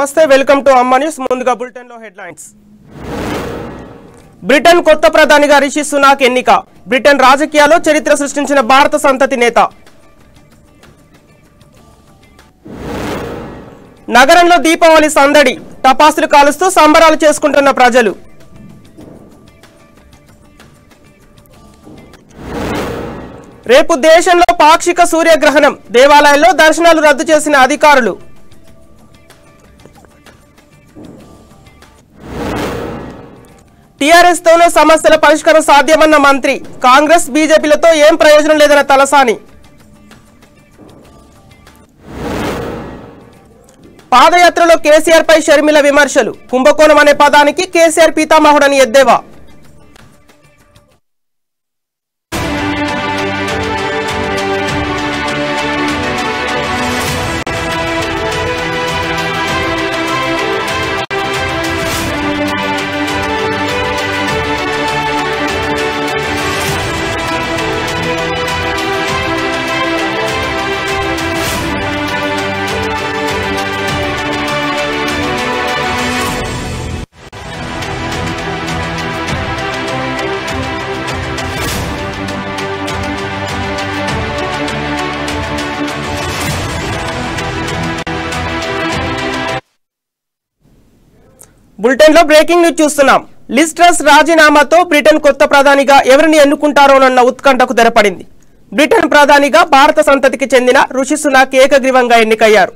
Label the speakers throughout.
Speaker 1: నమస్తే welcome to అమ్మా news. ముందుగా బులెటిన్ లో హెడ్లైన్స్. బ్రిటన్ కొత్త ప్రధానిగా రిషి సునాక్ ఎన్నిక. బ్రిటన్ రాజకీయాల్లో చరిత్ర సృష్టించిన భారత సంతతి నేత. నగరంలో దీపావళి సందడి. టపాసులు కాలుస్తూ సంబరాలు చేసుకుంటున్న ప్రజలు. రేపు దేశంలో పాక్షిక సూర్యగ్రహణం. దేవాలయాల్లో దర్శనాలు రద్దు చేసిన అధికారులు. టీఆర్ఎస్ తోనే సమస్యల పరిష్కారం సాధ్యమన్న మంత్రి. కాంగ్రెస్ బీజేపీలతో ఏం ప్రయోజనం లేదన్న తలసాని. పాదయాత్రలో కేసీఆర్ పై షర్మిల విమర్శలు. కుంభకోణం అనే పదానికి కేసీఆర్ పీతామహుడని ఎద్దేవా. బులెటిన్ లో బ్రేకింగ్ న్యూస్ చూస్తున్నాం. లిజ్ ట్రస్ రాజీనామాతో బ్రిటన్ కొత్త ప్రధానిగా ఎవరిని ఎన్నుకుంటారోనన్న ఉత్కంఠకు తెరపడింది. బ్రిటన్ ప్రధానిగా భారత సంతతికి చెందిన రిషి సునాక్ ఏకగ్రీవంగా ఎన్నికయ్యారు.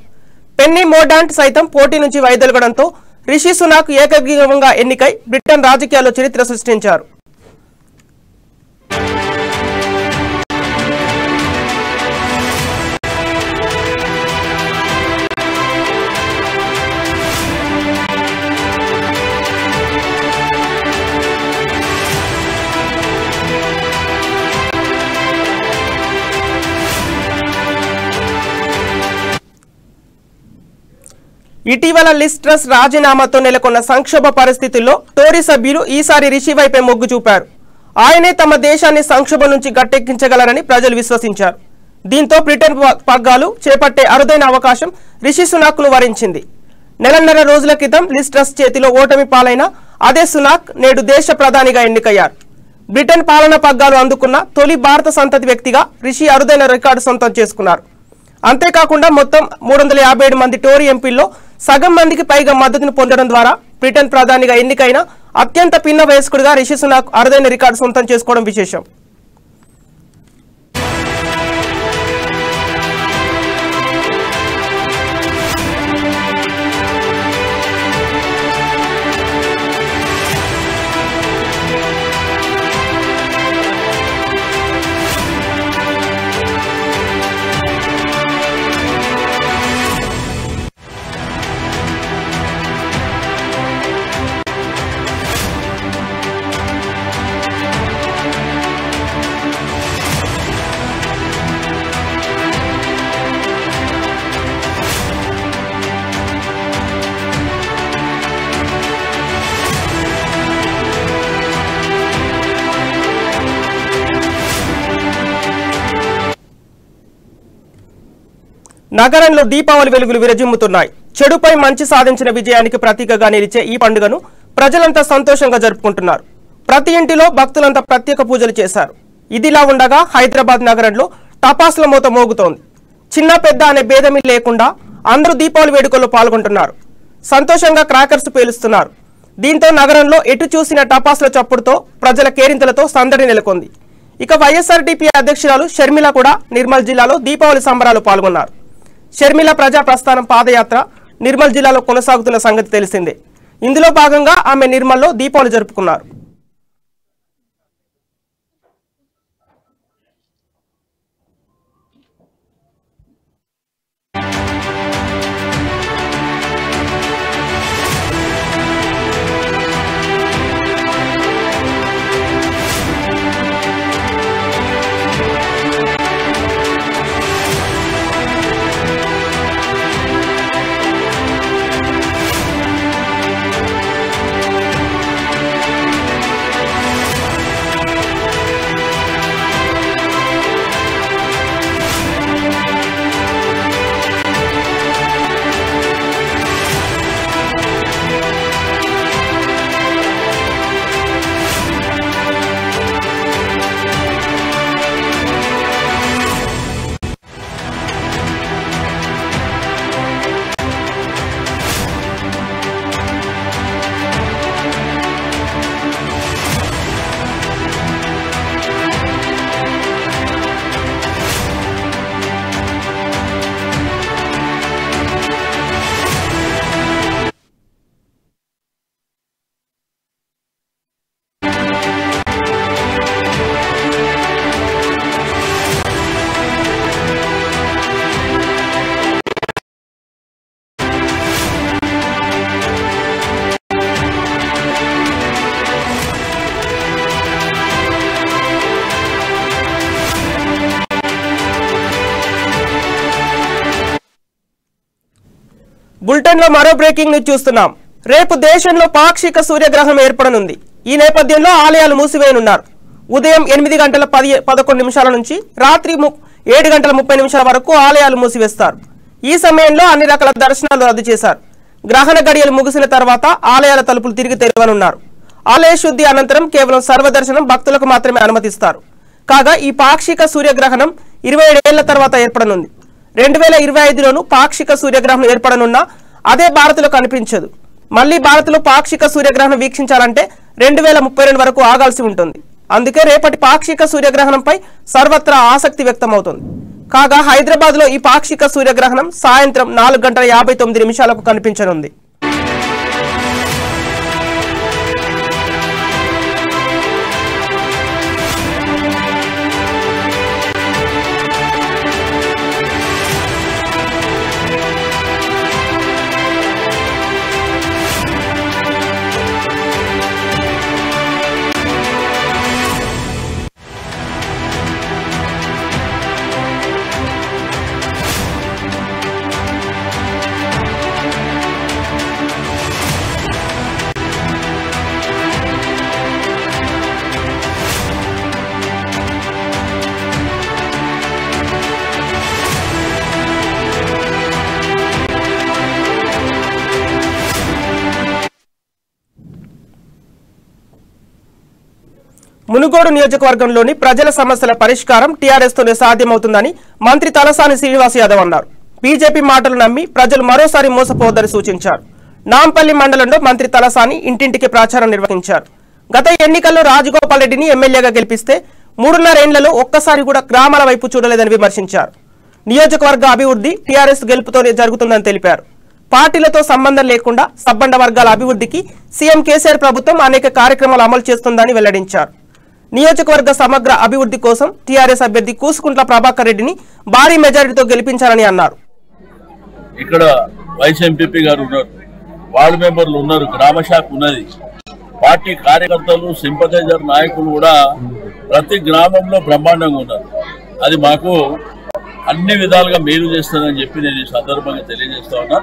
Speaker 1: పెన్నీ మోర్డాంట్ సైతం పోటీ నుంచి వైదొలగడంతో రిషి సునాక్ ఏకగ్రీవంగా ఎన్నికై బ్రిటన్ రాజకీయాల్లో చరిత్ర సృష్టించారు. ఇటీవల లిజ్ ట్రస్ రాజీనామాతో నెలకొన్న సంక్షోభ పరిస్థితుల్లో టోరీ సభ్యులు ఈసారి రిషి వైపే మొగ్గు చూపారు. ఆయనే తమ దేశాన్ని సంక్షోభం నుంచి గట్టెక్కించగలరని ప్రజలు విశ్వసించారు. దీంతో బ్రిటన్ పగ్గాలు చేపట్టే అరుదైన అవకాశం రిషి సునాక్ను వరించింది. నెలన్నర రోజుల క్రితం లిజ్ ట్రస్ చేతిలో ఓటమి పాలైన అదే సునాక్ నేడు దేశ ప్రధానిగా ఎన్నికయ్యారు. బ్రిటన్ పాలన పగ్గాలు అందుకున్న తొలి భారత సంతతి వ్యక్తిగా రిషి అరుదైన రికార్డు సొంతం చేసుకున్నారు. అంతేకాకుండా మొత్తం 357 మంది టోరీ ఎంపీల్లో సగం మందికి పైగా మద్దతును పొందడం ద్వారా బ్రిటన్ ప్రధానిగా ఎన్నికైన అత్యంత పిన్న వయస్కుడిగా రిషి సునాక్ అరుదైన రికార్డు సొంతం చేసుకోవడం విశేషం. నగరంలో దీపావళి వెలుగులు విరజిమ్ముతున్నాయి. చెడుపై మంచి సాధించిన విజయానికి ప్రతీకగా నిలిచే ఈ పండుగను ప్రజలంతా సంతోషంగా జరుపుకుంటున్నారు. ప్రతి ఇంటిలో భక్తులంతా ప్రత్యేక పూజలు చేశారు. ఇదిలా ఉండగా హైదరాబాద్ నగరంలో టపాసుల మోత మోగుతోంది. చిన్న పెద్ద అనే భేదమీ లేకుండా అందరూ దీపావళి వేడుకల్లో పాల్గొంటున్నారు. సంతోషంగా క్రాకర్స్ పేలుస్తున్నారు. దీంతో నగరంలో ఎటు చూసిన టపాసుల చప్పుడుతో ప్రజల కేరింతలతో సందడి నెలకొంది. ఇక వైఎస్ఆర్టీపీ అధ్యక్షురాలు షర్మిల కూడా నిర్మల్ జిల్లాలో దీపావళి సంబరాలు పాల్గొన్నారు. షర్మిల ప్రజా ప్రస్థానం పాదయాత్ర నిర్మల్ జిల్లాలో కొనసాగుతున్న సంగతి తెలిసిందే. ఇందులో భాగంగా ఆమె నిర్మల్లో దీపావళి జరుపుకున్నారు. బులెటిన్ లో మరో బ్రేకింగ్ న్యూస్ చూస్తున్నాం. రేపు దేశంలో పాక్షిక సూర్యగ్రహణం ఏర్పడనుంది. ఈ నేపథ్యంలో ఆలయాలు మూసివేయనున్నారు. ఉదయం 8:11 నుంచి రాత్రి 7:30 వరకు ఆలయాలు మూసివేస్తారు. ఈ సమయంలో అన్ని రకాల దర్శనాలు రద్దు చేశారు. గ్రహణ గడియలు ముగిసిన తర్వాత ఆలయాల తలుపులు తిరిగి తెరవనున్నారు. ఆలయ శుద్ధి అనంతరం కేవలం సర్వదర్శనం భక్తులకు మాత్రమే అనుమతిస్తారు. కాగా ఈ పాక్షిక సూర్యగ్రహణం 27 ఏళ్ల తర్వాత ఏర్పడనుంది. 2025లోనూ పాక్షిక సూర్యగ్రహణం ఏర్పడనున్నా అదే భారత్లో కనిపించదు. మళ్లీ భారత్లో పాక్షిక సూర్యగ్రహణం వీక్షించాలంటే 2032 వరకు ఆగాల్సి ఉంటుంది. అందుకే రేపటి పాక్షిక సూర్యగ్రహణంపై సర్వత్రా ఆసక్తి వ్యక్తమవుతుంది. కాగా హైదరాబాద్ లో ఈ పాక్షిక సూర్యగ్రహణం సాయంత్రం 4:59 కనిపించనుంది. మునుగోడు నియోజకవర్గంలోని ప్రజల సమస్యల పరిష్కారం టీఆర్ఎస్ తోనే సాధ్యమవుతుందని మంత్రి తలసాని శ్రీనివాస్ యాదవ్ అన్నారు. బీజేపీ మాటలు నమ్మి ప్రజలు మరోసారి మోసపోవద్దని సూచించారు. నాంపల్లి మండలంలో మంత్రి తలసాని ఇంటింటికి ప్రచారం నిర్వహించారు. గత ఎన్నికల్లో రాజగోపాల్ రెడ్డిని ఎమ్మెల్యేగా గెలిపిస్తే 3.5 ఏళ్లలో ఒక్కసారి కూడా గ్రామాల వైపు చూడలేదని విమర్శించారు. నియోజకవర్గ అభివృద్ధి టీఆర్ఎస్ గెలుపుతోనే జరుగుతుందని తెలిపారు. పార్టీలతో సంబంధం లేకుండా సబ్బండ వర్గాల అభివృద్ధికి సీఎం కేసీఆర్ ప్రభుత్వం అనేక కార్యక్రమాలు అమలు చేస్తుందని వెల్లడించారు. నియోజకవర్గ సమగ్ర అభివృద్ధి కోసం టీఆర్ఎస్ అభ్యర్థి కూసుకుంట్ల ప్రభాకర్ రెడ్డిని భారీ మెజారిటీతో గెలిపించాలని అన్నారు.
Speaker 2: ఇక్కడ వైస్ ఎంపీపీ గారు ఉన్నారు, వార్డు మెంబర్లు ఉన్నారు, గ్రామ శాఖ ఉన్నది, పార్టీ కార్యకర్తలు సింపథైజర్ నాయకులు కూడా ప్రతి గ్రామంలో బ్రహ్మాండంగా ఉన్నారు. అది మాకు అన్ని విధాలుగా మేలు చేస్తుందని చెప్పి నేను ఈ సందర్భంగా తెలియజేస్తా ఉన్నా.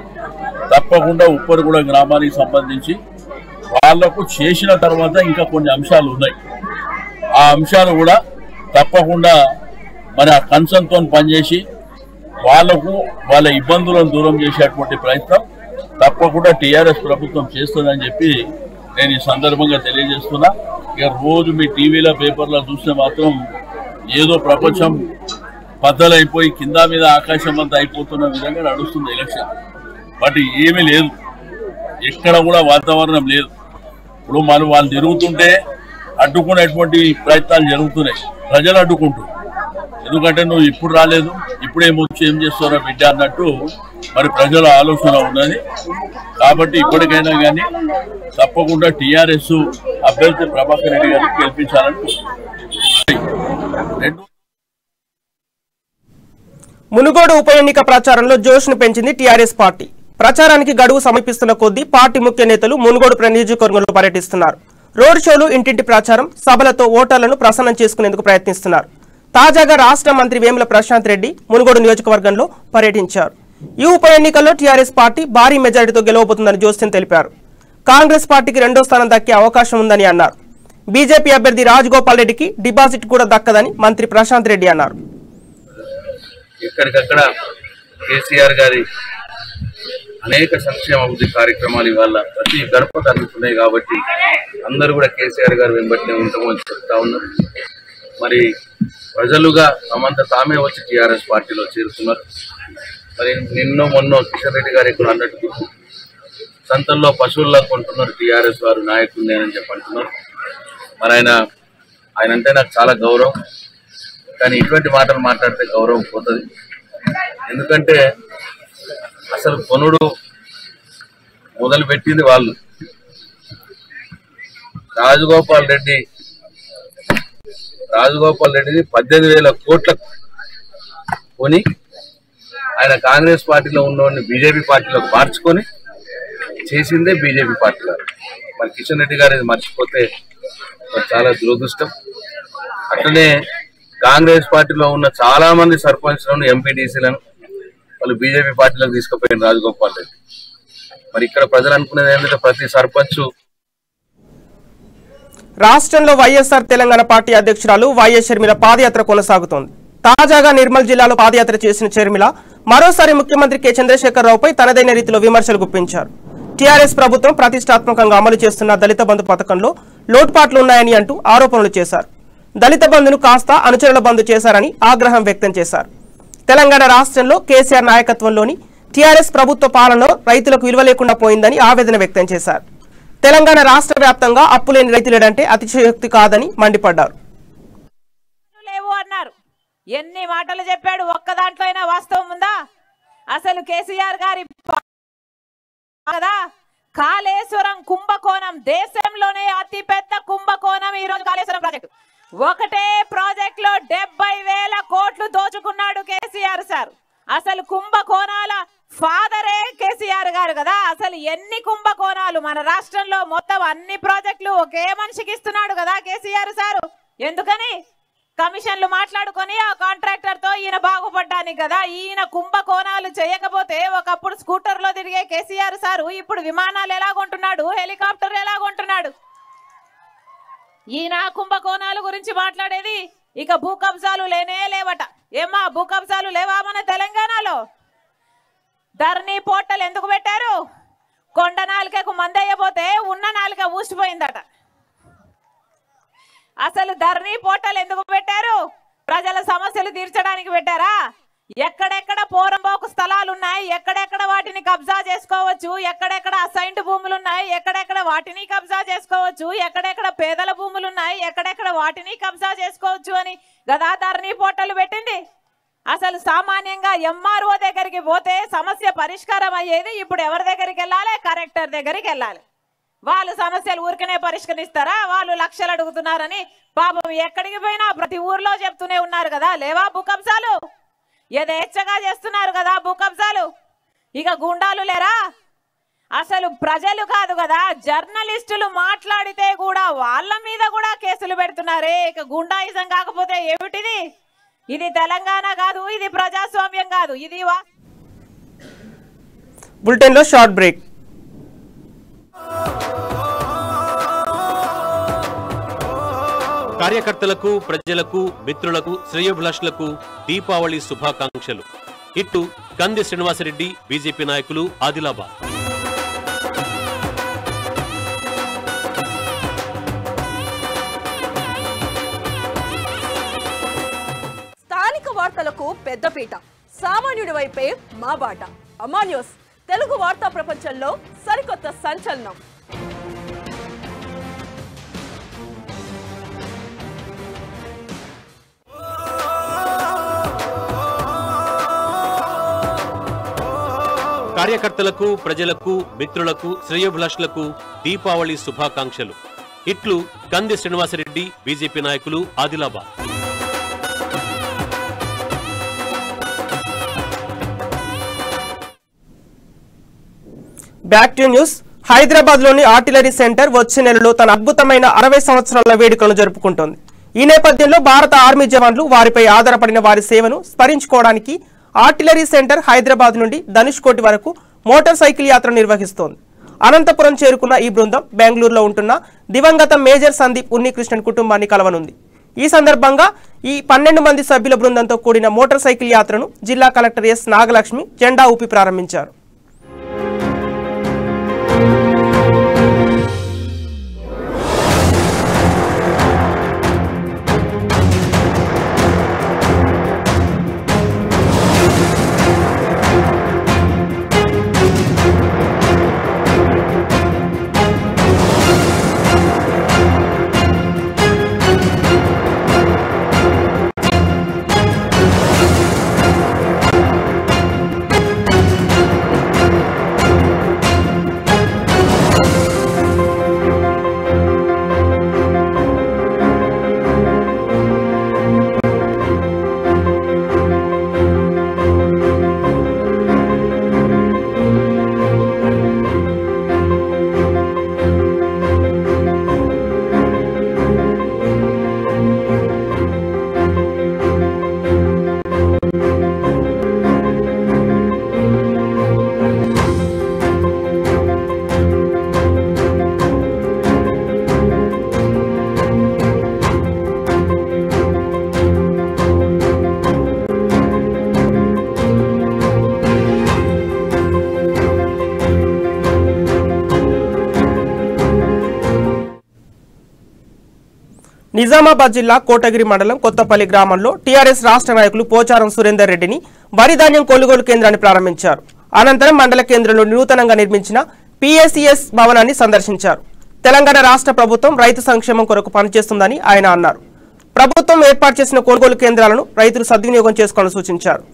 Speaker 2: తప్పకుండా ఉప్పరగూడ గ్రామానికి సంబంధించి వాళ్లకు చేసిన తర్వాత ఇంకా కొన్ని అంశాలు ఉన్నాయి. ఆ అంశాలు కూడా తప్పకుండా మన కన్సర్న్తో పనిచేసి వాళ్లకు వాళ్ళ ఇబ్బందులను దూరం చేసేటువంటి ప్రయత్నం తప్పకుండా టీఆర్ఎస్ ప్రభుత్వం చేస్తుందని చెప్పి నేను ఈ సందర్భంగా తెలియజేస్తున్నా. ఇక రోజు మీ టీవీలో పేపర్లో చూస్తే మాత్రం ఏదో ప్రపంచం బద్దలైపోయి కింద మీద ఆకాశం అంతా అయిపోతున్న విధంగా నడుస్తుంది ఎలక్షన్. బట్ ఏమీ లేదు, ఎక్కడ కూడా వాతావరణం లేదు. ఇప్పుడు మనం వాళ్ళు తిరుగుతుంటే అడ్డుకునేటువంటి ప్రయత్నాలు జరుగుతున్నాయి, ప్రజలు అడ్డుకుంటారు. ఎందుకంటే నువ్వు ఇప్పుడు రాలేదు, ఇప్పుడేమొచ్చి ఏం చేస్తారో బిడ్డ అన్నట్టు మరి ప్రజల ఆలోచన ఉన్నది. కాబట్టి ఇప్పటికైనా కానీ తప్పకుండా టీఆర్ఎస్ అభ్యర్థి ప్రభాకర్ రెడ్డి గారిని గెలిపించాలని.
Speaker 1: మునుగోడు ఉప ఎన్నిక ప్రచారంలో జోష్ను పెంచింది టీఆర్ఎస్ పార్టీ. ప్రచారానికి గడువు సమీపిస్తున్న కొద్దీ పార్టీ ముఖ్య నేతలు మునుగోడు నియోజకవర్గంలో పర్యటిస్తున్నారు. రోడ్ షోలు, ఇంటింటి ప్రచారం, సభలతో ఓటర్లను ప్రసన్నం చేసుకునేందుకు ప్రయత్నిస్తున్నారు. తాజాగా రాష్ట్ర మంత్రి వేముల ప్రశాంత్ రెడ్డి మునుగోడు నియోజకవర్గంలో పర్యటించారు. ఈ ఉప ఎన్నికల్లో టీఆర్ఎస్ పార్టీ భారీ మెజారిటీతో గెలవబోతుందని జోస్యం తెలిపారు. కాంగ్రెస్ పార్టీకి 2వ స్థానం దక్కే అవకాశం ఉందని అన్నారు. బీజేపీ అభ్యర్థి రాజగోపాల్ రెడ్డికి డిపాజిట్ కూడా దక్కదని మంత్రి ప్రశాంత్ రెడ్డి అన్నారు.
Speaker 3: ఎక్కడికక్కడ కేసీఆర్ గారి అనేక సంక్షేమ అభివృద్ధి కార్యక్రమాలు ఇవాళ ప్రతి గడప తగ్గుతున్నాయి. కాబట్టి అందరూ కూడా కేసీఆర్ గారు వెంబడినే ఉంటామని చెప్తా ఉన్నారు. మరి ప్రజలుగా తమంతా తామే వచ్చి టీఆర్ఎస్ పార్టీలో చేరుతున్నారు. మరి మొన్న కిషన్ రెడ్డి గారు ఇక్కడ అన్నట్టు సంతల్లో పశువుల్లో కొంటున్నారు టీఆర్ఎస్ వారు నాయకులు నేనని చెప్పి అంటున్నారు. మరి ఆయన అంటే నాకు చాలా గౌరవం. కానీ ఇటువంటి మాటలు మాట్లాడితే గౌరవం పోతుంది. ఎందుకంటే అసలు కొనుడు మొదలు పెట్టింది వాళ్ళు. రాజగోపాల్ రెడ్డిని 18,000 కోట్లకు కొని ఆయన కాంగ్రెస్ పార్టీలో ఉన్నవాడిని బీజేపీ పార్టీలోకి మార్చుకొని చేసిందే బీజేపీ పార్టీలో. మరి కిషన్ రెడ్డి గారు ఇది మర్చిపోతే చాలా దురదృష్టం. అట్లనే కాంగ్రెస్ పార్టీలో ఉన్న చాలా మంది సర్పంచ్లను, ఎంపీటీసీలను వాళ్ళు బీజేపీ పార్టీలోకి తీసుకుపోయిన రాజగోపాల్ రెడ్డి. మరి ఇక్కడ ప్రజలు అనుకునేది ఏంటంటే ప్రతి సర్పంచ్
Speaker 1: రాష్ట్రంలో వైఎస్ఆర్ తెలంగాణ పార్టీ అధ్యక్షురాలు వైఎస్ షర్మిల పాదయాత్ర కొనసాగుతోంది. తాజాగా నిర్మల్ జిల్లాలో పాదయాత్ర చేసిన షర్మిల మరోసారి ముఖ్యమంత్రి కె చంద్రశేఖరరావుపై తనదైన రీతిలో విమర్శలు గుప్పించారు. టీఆర్ఎస్ ప్రభుత్వం ప్రతిష్టాత్మకంగా అమలు చేస్తున్న దళిత బంధు పథకంలో లోటుపాట్లు ఉన్నాయని అంటూ ఆరోపణలు చేశారు. దళిత బంధును కాస్త అనుచరుల బంధు చేశారని ఆగ్రహం వ్యక్తం చేశారు. తెలంగాణ రాష్ట్రంలో కేసీఆర్ నాయకత్వంలోని టీఆర్ఎస్ ప్రభుత్వ పాలనలో రైతులకు విలువ లేకుండా పోయిందని ఆవేదన వ్యక్తం చేశారు. తెలంగాణ రాష్ట్ర వ్యాప్తంగా అప్పులేని రైతులేడంటే అతిశయోక్తి కాదని మండిపడ్డారు.
Speaker 4: ఎన్ని మాటలు చెప్పాడు, ఒక్క దాంట్లో అయినా వాస్తవం ఉందా? అసలు కేసీఆర్ గారి కదా కాళేశ్వరం కుంభకోణం, దేశంలోనే అతి పెద్ద కుంభకోణం ఈ రోజు కాళేశ్వరం ప్రాజెక్టు. ఒకటే ప్రాజెక్ట్ లో 70,000 కోట్లు దోచుకున్నాడు కేసీఆర్ సార్. అసలు కుంభకోణాల ఫాదరే కేసీఆర్ గారు కదా. అసలు ఎన్ని కుంభకోణాలు మన రాష్ట్రంలో, మొత్తం అన్ని ప్రాజెక్టులు ఒకే మనిషికి ఇస్తున్నాడు కదా కేసీఆర్ సారు. ఎందుకని? కమిషన్లు మాట్లాడుకొని ఆ కాంట్రాక్టర్ తో ఈయన బాగుపడ్డానికి కదా. ఈయన కుంభకోణాలు చేయకపోతే ఒకప్పుడు స్కూటర్ లో తిరిగే కేసీఆర్ సారు ఇప్పుడు విమానాలు ఎలా కొంటున్నాడు, హెలికాప్టర్ ఎలా కొంటున్నాడు? ఈయన కుంభకోణాలు గురించి మాట్లాడేది. ఇక భూ కబ్జాలు లేనే లేవట. ఏమా భూ కబ్జాలు లేవా మన తెలంగాణలో? ధరణి పోర్టల్ ఎందుకు పెట్టారు? కొండ నాలుకకు మందయ్యపోతే ఉన్న నాలుక ఊసిపోయిందట. అసలు ధరణి పోర్టల్ ఎందుకు పెట్టారు? ప్రజల సమస్యలు తీర్చడానికి పెట్టారా? ఎక్కడెక్కడ పోరంబోకు స్థలాలు ఉన్నాయి, ఎక్కడెక్కడ వాటిని కబ్జా చేసుకోవచ్చు, ఎక్కడెక్కడ అసైన్డ్ భూములు ఉన్నాయి, ఎక్కడెక్కడ వాటిని కబ్జా చేసుకోవచ్చు, ఎక్కడెక్కడ పేదల భూములు ఉన్నాయి, ఎక్కడెక్కడ వాటిని కబ్జా చేసుకోవచ్చు అని గదా ధరణి పోర్టల్ పెట్టింది. అసలు సామాన్యంగా ఎంఆర్ఓ దగ్గరికి పోతే సమస్య పరిష్కారం అయ్యేది. ఇప్పుడు ఎవరి దగ్గరికి వెళ్ళాలి? కలెక్టర్ దగ్గరికి వెళ్ళాలి. వాళ్ళు సమస్యలు ఊరికనే పరిష్కరిస్తారా? వాళ్ళు లక్షలు అడుగుతున్నారని పాపం ఎక్కడికి పోయినా ప్రతి ఊర్లో చెప్తూనే ఉన్నారు కదా. లేవా భూ కబ్జాలు? యథేచ్ఛగా చేస్తున్నారు కదా భూ కబ్జాలు. ఇక గుండాలు లేరా? అసలు ప్రజలు కాదు కదా, జర్నలిస్టులు మాట్లాడితే కూడా వాళ్ళ మీద కూడా కేసులు పెడుతున్నారే. ఇక గుండాయిజం కాకపోతే ఏమిటిది? ఇది తెలంగాణ కాదు, ఇది ప్రజాస్వామ్యం కాదు. ఇది
Speaker 1: బులెటిన్ లో షార్ట్ బ్రేక్.
Speaker 5: కార్యకర్తలకు, ప్రజలకు, మిత్రులకు, శ్రేయోభిలాషులకు దీపావళి శుభాకాంక్షలు. ఇట్టు కంది శ్రీనివాసరెడ్డి, బీజేపీ నాయకులు, ఆదిలాబాద్.
Speaker 6: స్థానిక వార్తలకు పెద్దపీట, సామాన్యుడి వైపే మా బాట. అమ్మా న్యూస్ తెలుగు వార్తా ప్రపంచంలో సరికొత్త సంచలనం.
Speaker 5: కార్యకర్తలకు, ప్రజలకు, మిత్రులకు, శ్రేయోభిలాషులకు దీపావళి శుభాకాంక్షలు. ఇట్లు కంది శ్రీనివాసరెడ్డి, బీజేపీ నాయకులు, Adilabad.
Speaker 1: Back to news. Hyderabad లోని ఆర్టిలరీ సెంటర్ వచ్చే నెలలో తన అద్భుతమైన 60 సంవత్సరాల వేడుకలను జరుపుకుంటోంది. ఈ నేపథ్యంలో భారత ఆర్మీ జవాన్లు, వారిపై ఆధారపడిన వారి సేవను స్మరించుకోవడానికి ఆర్టిలరీ సెంటర్ హైదరాబాద్ నుండి ధనుష్కోటి వరకు మోటార్ సైకిల్ యాత్ర నిర్వహిస్తోంది. అనంతపురం చేరుకున్న ఈ బృందం బెంగళూరులో ఉంటున్న దివంగత మేజర్ సందీప్ ఉన్నికృష్ణన్ కుటుంబాన్ని కలవనుంది. ఈ సందర్భంగా ఈ 12 మంది సభ్యుల బృందంతో కూడిన మోటార్ సైకిల్ యాత్రను జిల్లా కలెక్టర్ ఎస్ నాగలక్ష్మి జెండా ఊపి ప్రారంభించారు. నిజామాబాద్ జిల్లా కోటగిరి మండలం కొత్తపల్లి గ్రామంలో టీఆర్ఎస్ రాష్ట్ర నాయకులు పోచారం సురేందర్ రెడ్డిని వరి ధాన్యం కొనుగోలు కేంద్రాన్ని ప్రారంభించారు. అనంతరం మండల కేంద్రంలో నూతనంగా నిర్మించిన PACS భవనాన్ని సందర్శించారు. తెలంగాణ రాష్ట్ర ప్రభుత్వం రైతు సంక్షేమం కొరకు పనిచేస్తుందని ఆయన అన్నారు. ప్రభుత్వం ఏర్పాటు చేసిన కొనుగోలు కేంద్రాలను రైతులు సద్వినియోగం చేసుకోవాలని సూచించారు.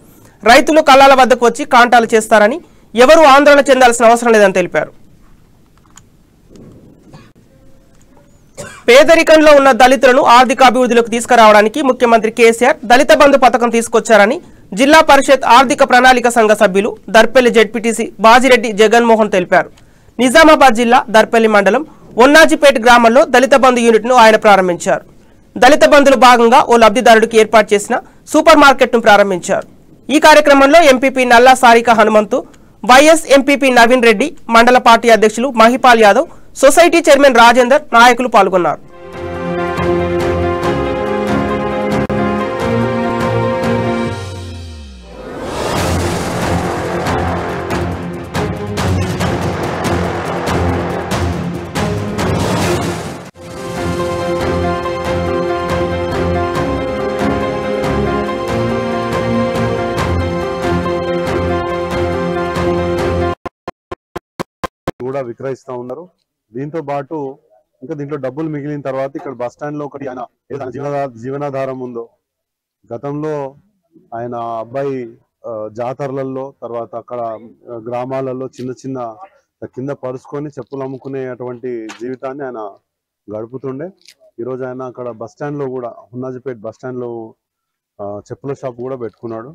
Speaker 1: రైతులు కళ్ళాల వద్దకు వచ్చి కాంటాలు చేస్తారని, ఎవరూ ఆందోళన చెందాల్సిన అవసరం లేదని తెలిపారు. పేదరికంలో ఉన్న దళితులను ఆర్థికాభివృద్ధిలోకి తీసుకురావడానికి ముఖ్యమంత్రి కేసీఆర్ దళిత బంధు పథకం తీసుకొచ్చారని జిల్లా పరిషత్ ఆర్థిక ప్రణాళిక సంఘ సభ్యులు దర్పల్లి జెడ్పీటీసీ బాజిరెడ్డి జగన్మోహన్ తెలిపారు. నిజామాబాద్ జిల్లా దర్పల్లి మండలం ఒన్నాజిపేట్ గ్రామంలో దళిత బంధు యూనిట్ను ఆయన ప్రారంభించారు. దళిత బంధులో భాగంగా ఓ లబ్ధిదారుడికి ఏర్పాటు చేసిన సూపర్ మార్కెట్ను ప్రారంభించారు. ఈ కార్యక్రమంలో ఎంపీపీ నల్లా సారిక హనుమంతు, వైఎస్ ఎంపీపీ నవీన్ రెడ్డి, మండల పార్టీ అధ్యక్షులు మహిపాల్ యాదవ్, సొసైటీ చైర్మన్ రాజేందర్ నాయకులు పాల్గొన్నారు.
Speaker 7: కూడా విక్రయిస్తా ఉన్నారు. దీంతో పాటు ఇంకా దీంట్లో డబ్బులు మిగిలిన తర్వాత ఇక్కడ బస్ స్టాండ్ లో ఒకటి ఆయన జీవనాధారం ఉందో, గతంలో ఆయన అబ్బాయి జాతరలలో తర్వాత అక్కడ గ్రామాలలో చిన్న చిన్న కింద పరుచుకొని చెప్పులు అమ్ముకునేటువంటి జీవితాన్ని ఆయన గడుపుతుండే. ఈరోజు ఆయన అక్కడ బస్ స్టాండ్ లో కూడా హున్నాజిపేట్ బస్ స్టాండ్ లో చెప్పుల షాప్ కూడా పెట్టుకున్నాడు.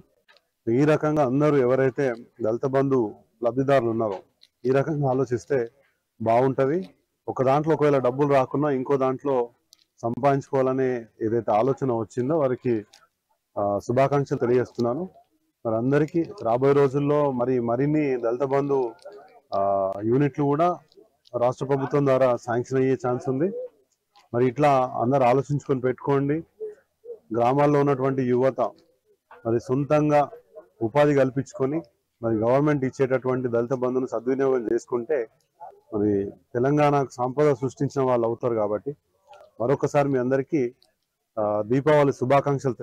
Speaker 7: ఈ రకంగా అందరూ ఎవరైతే దళిత బంధు లబ్ధిదారులు ఉన్నారో ఈ రకంగా ఆలోచిస్తే బాగుంటది. ఒక దాంట్లో ఒకవేళ డబ్బులు రాకున్నా ఇంకో దాంట్లో సంపాదించుకోవాలనే ఏదైతే ఆలోచన వచ్చిందో వారికి శుభాకాంక్షలు తెలియజేస్తున్నాను. మరి అందరికీ రాబోయే రోజుల్లో మరిన్ని దళిత బంధు యూనిట్లు కూడా రాష్ట్ర ప్రభుత్వం ద్వారా శాంక్షన్ అయ్యే ఛాన్స్ ఉంది. మరి ఇట్లా అందరు ఆలోచించుకొని పెట్టుకోండి. గ్రామాల్లో ఉన్నటువంటి యువత మరి సొంతంగా ఉపాధి కల్పించుకొని మరి గవర్నమెంట్ ఇచ్చేటటువంటి దళిత బంధును సద్వినియోగం చేసుకుంటే మరి తెలంగాణకు సంపద సృష్టించిన వాళ్ళు అవుతారు. కాబట్టి మరొకసారి మీ అందరికీ దీపావళి శుభాకాంక్షలు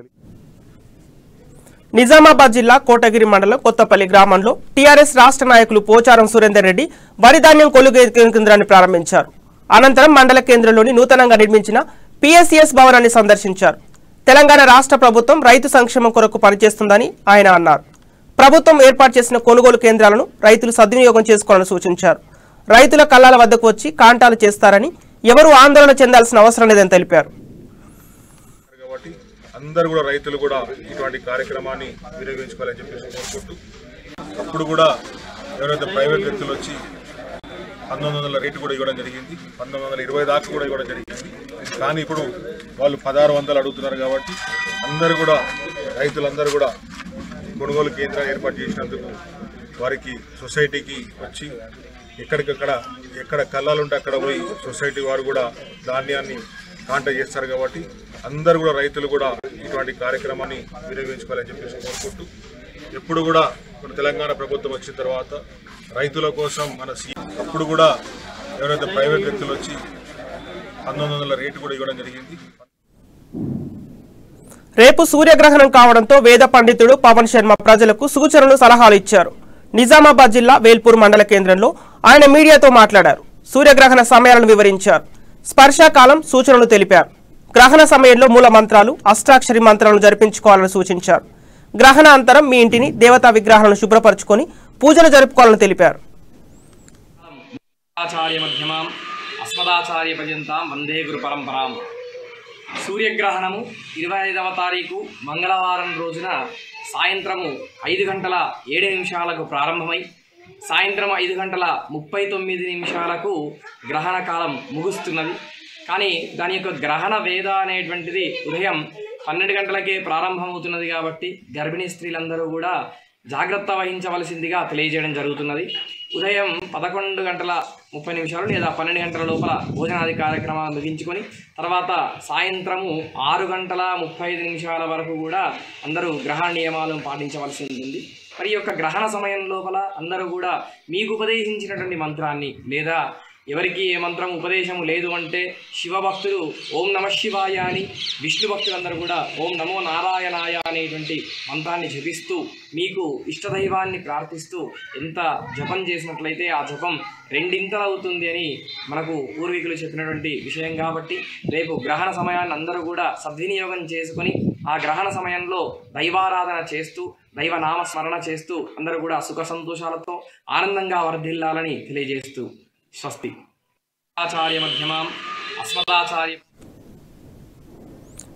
Speaker 1: నిజామాబాద్ జిల్లా కోటగిరి మండలం కొత్తపల్లి గ్రామంలో టీఆర్ఎస్ రాష్ట్ర నాయకులు పోచారం సురేందర్ రెడ్డి వరి ధాన్యం కొనుగోలు కేంద్రాన్ని ప్రారంభించారు. అనంతరం మండల కేంద్రంలోని నూతనంగా నిర్మించిన PACS భవనాన్ని సందర్శించారు. తెలంగాణ రాష్ట్ర ప్రభుత్వం రైతు సంక్షేమం కొరకు పనిచేస్తుందని ఆయన అన్నారు. ప్రభుత్వం ఏర్పాటు చేసిన కొనుగోలు కేంద్రాలను రైతులు సద్వినియోగం చేసుకోవాలని సూచించారు. రైతుల కళ్ళాల వద్దకు వచ్చి కాంటాలు చేస్తారని, ఎవరూ ఆందోళన చెందాల్సిన అవసరం లేదని తెలిపారు.
Speaker 8: కాబట్టి అందరూ కూడా రైతులు కూడా ఇటువంటి కార్యక్రమాన్ని వినియోగించుకోవాలని చెప్పేసి కోరుకుంటూ, అప్పుడు కూడా ఎవరైతే ప్రైవేట్ వ్యక్తులు వచ్చి 1900 రేటు కూడా ఇవ్వడం జరిగింది, 1920 దాకా కూడా ఇవ్వడం జరిగింది. కానీ ఇప్పుడు వాళ్ళు 1600 అడుగుతున్నారు. కాబట్టి అందరూ కూడా రైతులందరూ కూడా కొనుగోలు కేంద్రాలు ఏర్పాటు చేసినందుకు వారికి సొసైటీకి వచ్చి ఎక్కడ కళ్ళాలుంటే అక్కడ పోయి సొసైటీ వారు కూడా ధాన్యాన్ని కాంటాక్ట్ చేస్తారు. కాబట్టి అందరూ కూడా రైతులు కూడా ఇటువంటి కార్యక్రమాన్ని వినియోగించుకోవాలని చెప్పేసి కోరుకుంటూ, ఎప్పుడు కూడా మన తెలంగాణ ప్రభుత్వం వచ్చిన తర్వాత రైతుల కోసం అప్పుడు కూడా ఎవరైతే ప్రైవేట్ వ్యక్తులు వచ్చి 1900 రేటు కూడా ఇవ్వడం జరిగింది.
Speaker 1: రేపు సూర్యగ్రహణం కావడంతో వేద పండితుడు పవన్ శర్మ ప్రజలకు సూచనలు, సలహాలు ఇచ్చారు. నిజామాబాద్ జిల్లా వేల్పూర్ మండల కేంద్రంలో ఆయన మీడియాతో మాట్లాడారు. సూర్యగ్రహణ సమయాలను వివరించారు. స్పర్శాకాలం సూచనలు తెలిపారు. గ్రహణ సమయంలో మూల మంత్రాలు, అష్టాక్షరి మంత్రాలను జరిపించుకోవాలని సూచించారు. గ్రహణ అంతరం మీ ఇంటిని, దేవతా విగ్రహాలను శుభ్రపరచుకొని పూజలు జరుపుకోవాలని తెలిపారు.
Speaker 9: సూర్యగ్రహణము 25వ తారీఖు మంగళవారం రోజున సాయంత్రము 5 గంటల 7 నిమిషాలకు ప్రారంభమై సాయంత్రం 5 గంటల 39 నిమిషాలకు గ్రహణ కాలం ముగుస్తున్నది. కానీ దాని యొక్క గ్రహణ వేద అనేటువంటిది ఉదయం 12 గంటలకే ప్రారంభమవుతున్నది. కాబట్టి గర్భిణీ స్త్రీలందరూ కూడా జాగ్రత్త వహించవలసిందిగా తెలియజేయడం జరుగుతున్నది. ఉదయం 11 గంటల 30 నిమిషాలు లేదా 12 గంటల లోపల భోజనాది కార్యక్రమాలు ముగించుకొని తర్వాత సాయంత్రము 6 గంటల 35 నిమిషాల వరకు కూడా అందరూ గ్రహణ నియమాలను పాటించవలసి ఉంటుంది. మరి యొక్క గ్రహణ సమయం లోపల అందరూ కూడా మీకు ఉపదేశించినటువంటి మంత్రాన్ని లేదా ఎవరికి ఏ మంత్రం ఉపదేశం లేదు అంటే శివభక్తులు ఓం నమ శివాయ అని, విష్ణు భక్తులందరూ కూడా ఓం నమో నారాయణాయ అనేటువంటి మంత్రాన్ని జపిస్తూ మీకు ఇష్టదైవాన్ని ప్రార్థిస్తూ ఎంత జపం చేసినట్లయితే ఆ జపం రెండింతలవుతుంది అని మనకు పూర్వీకులు చెప్పినటువంటి విషయం. కాబట్టి రేపు గ్రహణ సమయాన్ని అందరూ కూడా సద్వినియోగం చేసుకొని ఆ గ్రహణ సమయంలో దైవారాధన చేస్తూ దైవ నామస్మరణ చేస్తూ అందరూ కూడా సుఖ సంతోషాలతో ఆనందంగా వర్ధిల్లాలని తెలియజేస్తూ స్వస్తి. ఆచార్య మధ్యమాం అస్మదాచార్య.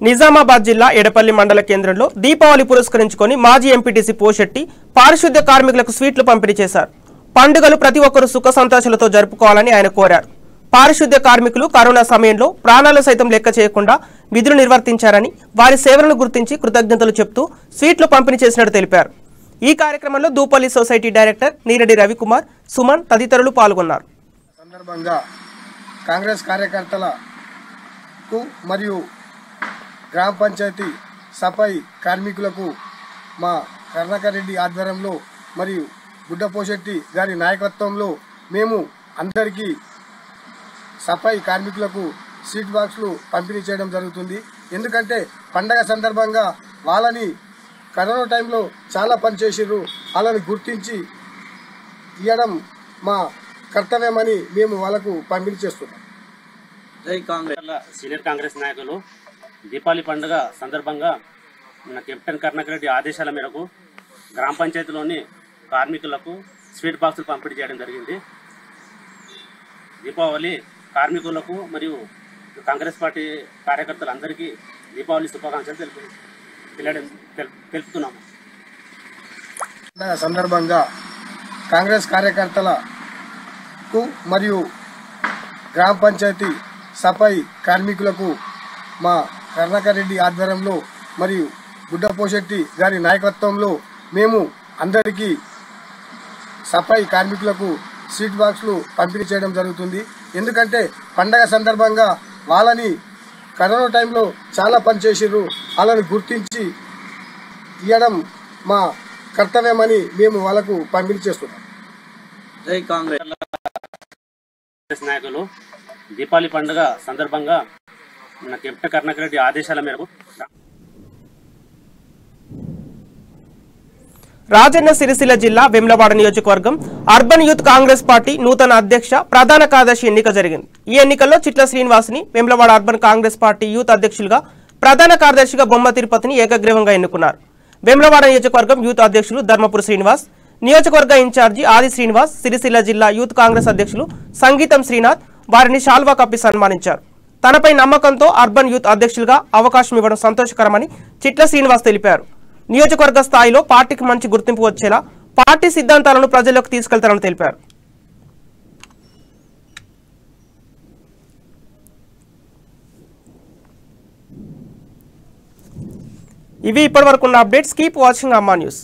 Speaker 1: నిజామాబాద్ జిల్లా ఎడపల్లి మండల కేంద్రంలో దీపావళి పురస్కరించుకొని మాజీ ఎంపీటీసీ పోషెట్టి పారిశుద్ధ్య కార్మికులకు స్వీట్లు పంపిణీ చేశారు. పండుగలు ప్రతి ఒక్కరూ సుఖ సంతోషాలతో జరుపుకోవాలని ఆయన కోరారు. పారిశుద్ధ్య కార్మికులు కరోనా సమయంలో ప్రాణాలు సైతం లెక్క చేయకుండా విధులు నిర్వర్తించారని, వారి సేవలను గుర్తించి కృతజ్ఞతలు చెప్తూ స్వీట్లు పంపిణీ చేసినట్టు తెలిపారు. ఈ కార్యక్రమంలో దూపల్లి సొసైటీ డైరెక్టర్ నీరెడ్డి రవికుమార్, సుమన్ తదితరులు పాల్గొన్నారు.
Speaker 10: సందర్భంగా కాంగ్రెస్ కార్యకర్తలకు మరియు గ్రామ పంచాయతీ సఫాయి కార్మికులకు మా కరుణాకర్ రెడ్డి ఆధ్వర్యంలో మరియు గుడ్డపోశెట్టి గారి నాయకత్వంలో మేము అందరికీ సఫాయి కార్మికులకు సీట్ బాక్సులు పంపిణీ చేయడం జరుగుతుంది. ఎందుకంటే పండగ సందర్భంగా వాళ్ళని కరోనా టైంలో చాలా పనిచేసారు, వాళ్ళని గుర్తించి ఇవ్వడం మా కర్తవ్యమని మేము వాళ్ళకు పంపిణీ చేస్తున్నాం.
Speaker 11: జై కాంగ్రెస్. సీనియర్ కాంగ్రెస్ నాయకులు దీపావళి పండుగ సందర్భంగా మన కెప్టెన్ కరుణాకర్ రెడ్డి ఆదేశాల మేరకు గ్రామ పంచాయతీలోని కార్మికులకు స్వీట్ బాక్సులు పంపిణీ చేయడం జరిగింది. దీపావళి కార్మికులకు మరియు కాంగ్రెస్ పార్టీ కార్యకర్తలందరికీ దీపావళి శుభాకాంక్షలు తెలుపుతున్నాము.
Speaker 10: సందర్భంగా కాంగ్రెస్ కార్యకర్తలకు మరియు గ్రామ పంచాయతీ సఫాయి కార్మికులకు మా కరుణాకర్ రెడ్డి ఆధ్వర్యంలో మరియు గుడ్డపోశెట్టి గారి నాయకత్వంలో మేము అందరికీ సఫాయి కార్మికులకు సీట్ బాక్సులు పంపిణీ చేయడం జరుగుతుంది. ఎందుకంటే పండగ సందర్భంగా వాళ్ళని కరోనా టైంలో చాలా పనిచేసారు, వాళ్ళని గుర్తించి ఇవ్వడం మా కర్తవ్యమని మేము వాళ్ళకు పంపిణీ చేస్తున్నాం.
Speaker 11: జై కాంగ్రెస్. నాయకులు దీపావళి పండుగ సందర్భంగా మన కెప్టెన్ కరుణాకర్ రెడ్డి ఆదేశాల మేరకు
Speaker 1: రాజన్న సిరిసిల్ల జిల్లా వేములవాడ నియోజకవర్గం అర్బన్ యూత్ కాంగ్రెస్ పార్టీ నూతన అధ్యక్ష ప్రధాన కార్యదర్శి ఎన్నిక జరిగింది. ఈ ఎన్నికల్లో చిట్ల శ్రీనివాస్ని Vemulawada urban Congress party youth అధ్యక్షులుగా, ప్రధాన కార్యదర్శిగా బొమ్మ తిరుపతిని ఏకగ్రీవంగా ఎన్నుకున్నారు. వేములవాడ నియోజకవర్గం యూత్ అధ్యక్షులు ధర్మపురి శ్రీనివాస్, నియోజకవర్గ ఇన్ఛార్జి ఆది శ్రీనివాస్, సిరిసిల్ల జిల్లా యూత్ కాంగ్రెస్ అధ్యక్షులు సంగీతం శ్రీనాథ్ వారిని శాల్వా కప్పి సన్మానించారు. తనపై నమ్మకంతో అర్బన్ యూత్ అధ్యక్షులుగా అవకాశం ఇవ్వడం సంతోషకరమని చిట్ల శ్రీనివాస్ తెలిపారు. నియోజకవర్గ స్థాయిలో పార్టీకి మంచి గుర్తింపు వచ్చేలా పార్టీ సిద్ధాంతాలను ప్రజల్లోకి తీసుకెళ్తారని తెలిపారు. ఇవి ఇప్పటివరకున్న అప్డేట్స్. కీప్ వాచింగ్ అమ్మా న్యూస్.